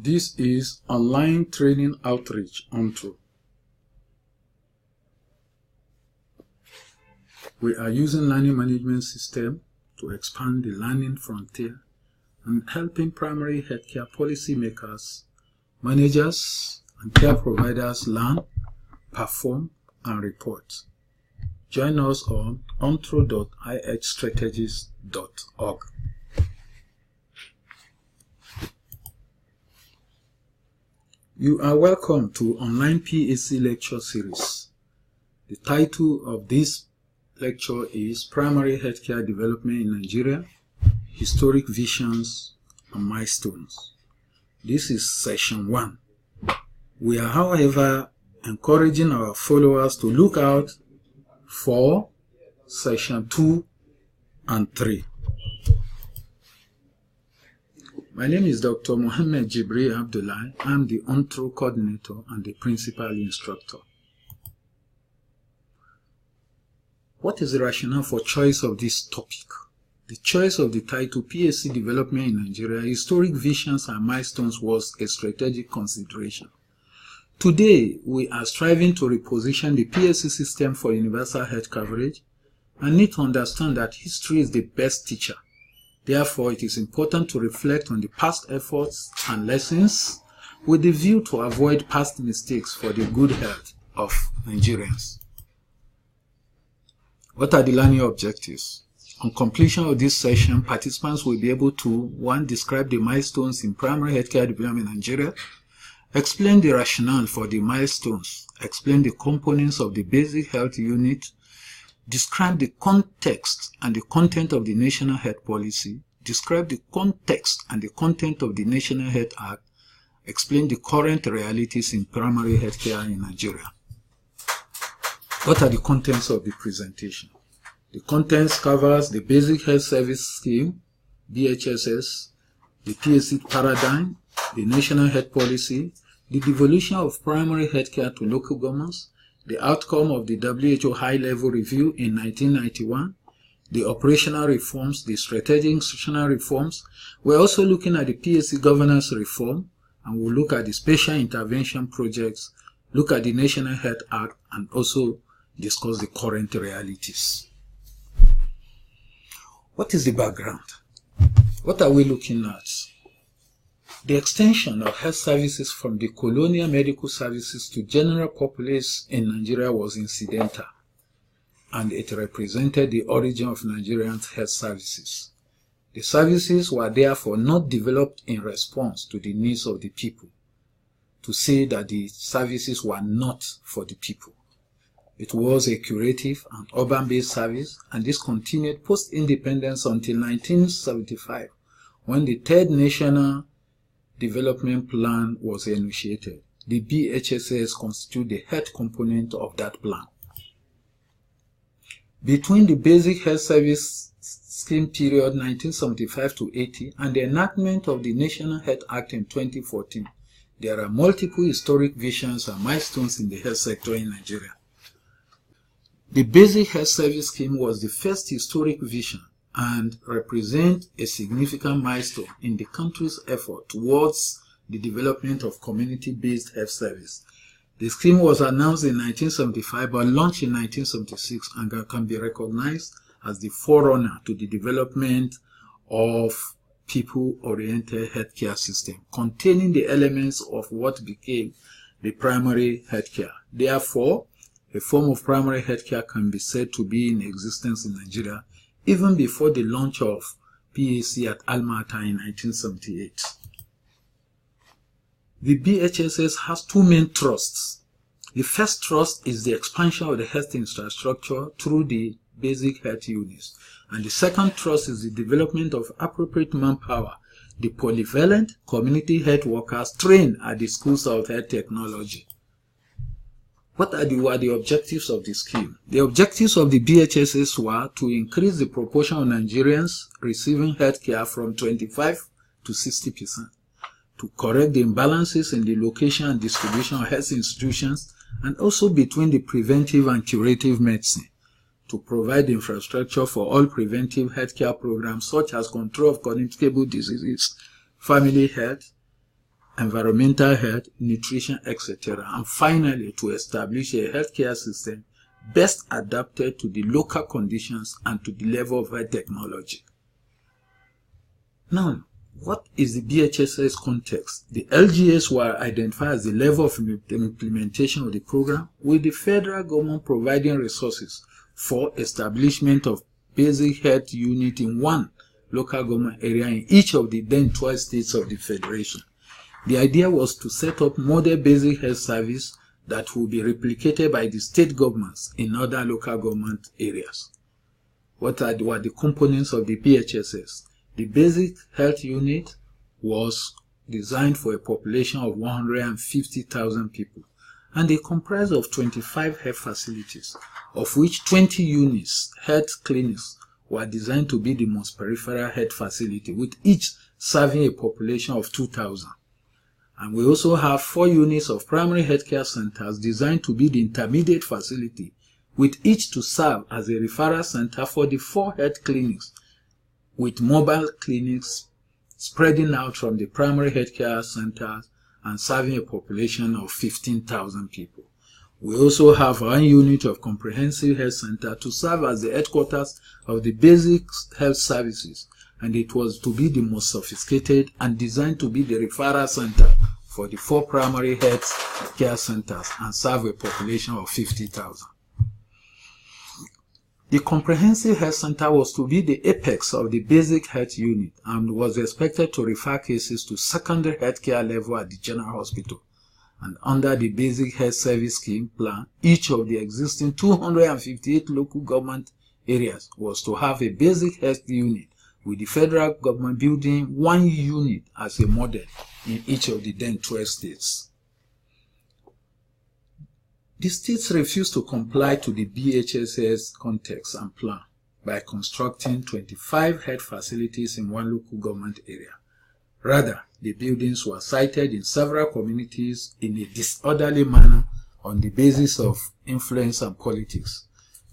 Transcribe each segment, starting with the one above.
This is Online Training Outreach, ONTRO. We are using learning management system to expand the learning frontier and helping primary healthcare policymakers, managers, and care providers learn, perform, and report. Join us on ontro.ihstrategies.org. You are welcome to Online PHC Lecture Series. The title of this lecture is Primary Healthcare Development in Nigeria, Historic Visions and Milestones. This is Session 1. We are, however, encouraging our followers to look out for Session 2 and 3. My name is Dr. Mohammed Jibril Abdullahi. I am the ONTRO coordinator and the principal instructor. What is the rationale for choice of this topic? The choice of the title PHC Development in Nigeria, Historic Visions and Milestones was a strategic consideration. Today, we are striving to reposition the PHC system for universal health coverage and need to understand that history is the best teacher. Therefore, it is important to reflect on the past efforts and lessons with the view to avoid past mistakes for the good health of Nigerians. What are the learning objectives? On completion of this session, participants will be able to 1. Describe the milestones in primary healthcare development in Nigeria, explain the rationale for the milestones, explain the components of the basic health unit, describe the context and the content of the National Health Policy, describe the context and the content of the National Health Act, explain the current realities in primary healthcare in Nigeria. What are the contents of the presentation? The contents covers the Basic Health Service Scheme, BHSS, the PHC paradigm, the National Health Policy, the devolution of primary healthcare to local governments, the outcome of the WHO high-level review in 1991, the operational reforms, the strategic institutional reforms. We're also looking at the PHC governance reform, and we'll look at the special intervention projects, look at the National Health Act, and also discuss the current realities. What is the background? What are we looking at? The extension of health services from the colonial medical services to general populace in Nigeria was incidental, and it represented the origin of Nigerian health services. The services were therefore not developed in response to the needs of the people, to say that the services were not for the people. It was a curative and urban-based service, and this continued post-independence until 1975, when the Third National Development Plan was initiated. The BHSS constitutes the health component of that plan. Between the Basic Health Service Scheme period 1975 to 80 and the enactment of the National Health Act in 2014, there are multiple historic visions and milestones in the health sector in Nigeria. The Basic Health Service Scheme was the first historic vision and represent a significant milestone in the country's effort towards the development of community-based health service. The scheme was announced in 1975 but launched in 1976 and can be recognized as the forerunner to the development of people-oriented healthcare system, containing the elements of what became the primary healthcare. Therefore, a form of primary healthcare can be said to be in existence in Nigeria even before the launch of PHC at Alma-Ata in 1978. The BHSS has two main thrusts. The first thrust is the expansion of the health infrastructure through the basic health units, and the second thrust is the development of appropriate manpower, the polyvalent community health workers trained at the schools of health technology. What were the objectives of the scheme? The objectives of the BHSS were to increase the proportion of Nigerians receiving health care from 25 to 60%, to correct the imbalances in the location and distribution of health institutions, and also between the preventive and curative medicine, to provide infrastructure for all preventive healthcare programs such as control of communicable diseases, family health, environmental health, nutrition, etc. And finally, to establish a healthcare system best adapted to the local conditions and to the level of health technology. Now, what is the BHSS context? The LGAs were identified as the level of implementation of the program, with the federal government providing resources for establishment of basic health unit in one local government area in each of the then 12 states of the federation. The idea was to set up model basic health service that will be replicated by the state governments in other local government areas. What were the components of the BHSS? The basic health unit was designed for a population of 150,000 people, and they comprised of 25 health facilities, of which 20 units, health clinics, were designed to be the most peripheral health facility, with each serving a population of 2,000. And we also have 4 units of primary healthcare centers designed to be the intermediate facility, with each to serve as a referral center for the 4 health clinics, with mobile clinics spreading out from the primary healthcare centers and serving a population of 15,000 people. We also have 1 unit of comprehensive health center to serve as the headquarters of the basic health services, and it was to be the most sophisticated and designed to be the referral center for the 4 primary health care centers and serve a population of 50,000. The comprehensive health center was to be the apex of the basic health unit and was expected to refer cases to secondary healthcare level at the general hospital. And under the basic health service scheme plan, each of the existing 258 local government areas was to have a basic health unit, with the federal government building 1 unit as a model in each of the then 12 states. The states refused to comply to the BHSS context and plan by constructing 25 health facilities in 1 local government area. Rather, the buildings were sited in several communities in a disorderly manner on the basis of influence and politics.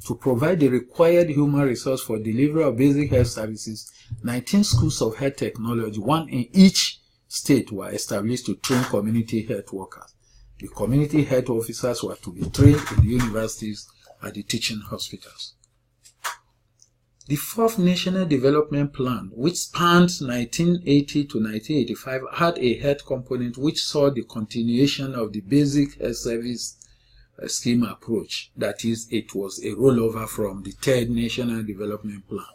To provide the required human resource for delivery of basic health services, 19 schools of health technology, 1 in each state, were established to train community health workers. The community health officers were to be trained in the universities and the teaching hospitals. The 4th National Development Plan, which spanned 1980 to 1985, had a health component which saw the continuation of the basic health service scheme approach. That is, it was a rollover from the 3rd National Development Plan.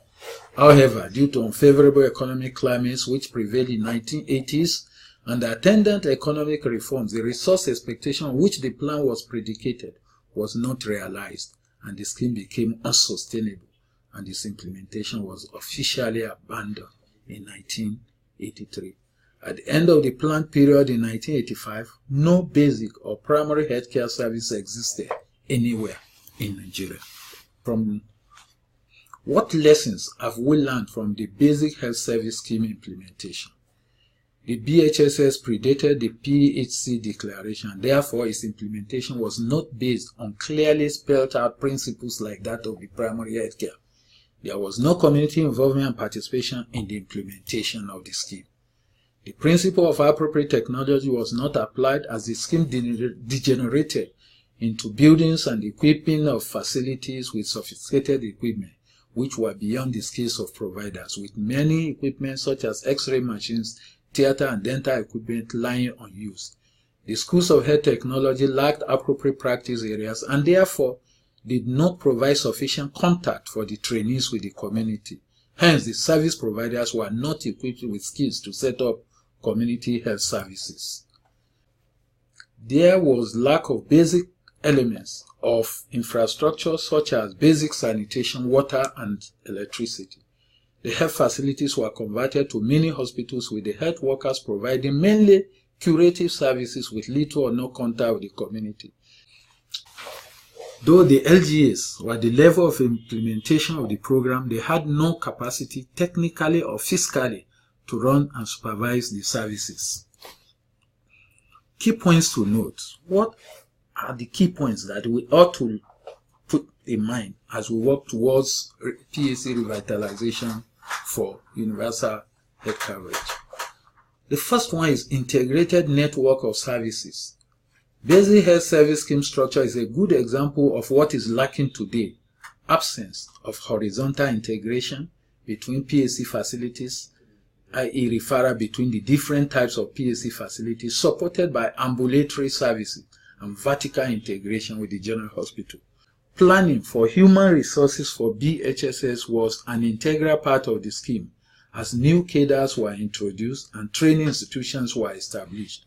However, due to unfavorable economic climates which prevailed in the 1980s and the attendant economic reforms, the resource expectation on which the plan was predicated was not realized, and the scheme became unsustainable, and its implementation was officially abandoned in 1983. At the end of the planned period in 1985, no basic or primary healthcare service existed anywhere in Nigeria. From what lessons have we learned from the basic health service scheme implementation? The BHSS predated the PHC declaration, therefore its implementation was not based on clearly spelled out principles like that of the primary healthcare. There was no community involvement and participation in the implementation of the scheme. The principle of appropriate technology was not applied as the scheme degenerated into buildings and equipping of facilities with sophisticated equipment, which were beyond the skills of providers, with many equipment such as X-ray machines, theater and dental equipment lying unused. The schools of health technology lacked appropriate practice areas and therefore did not provide sufficient contact for the trainees with the community. Hence, the service providers were not equipped with skills to set up community health services. There was lack of basic elements of infrastructure such as basic sanitation, water, and electricity. The health facilities were converted to mini hospitals, with the health workers providing mainly curative services with little or no contact with the community. Though the LGAs were the level of implementation of the program, they had no capacity technically or fiscally to run and supervise the services. Key points to note. What are the key points that we ought to put in mind as we work towards PHC revitalization for universal health coverage? The first one is integrated network of services. Basic health service scheme structure is a good example of what is lacking today. Absence of horizontal integration between PHC facilities, i.e. referral between the different types of PHC facilities, supported by ambulatory services and vertical integration with the general hospital. Planning for human resources for BHSS was an integral part of the scheme as new cadres were introduced and training institutions were established.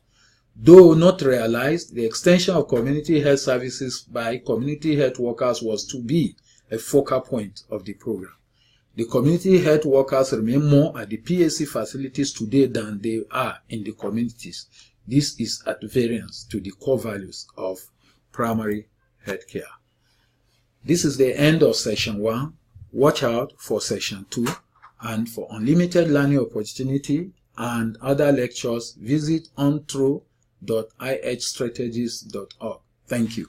Though not realized, the extension of community health services by community health workers was to be a focal point of the program. The community health workers remain more at the PHC facilities today than they are in the communities. This is at variance to the core values of primary health care. This is the end of session 1. Watch out for session 2, and for unlimited learning opportunity and other lectures, visit ontro.ihstrategies.org. Thank you.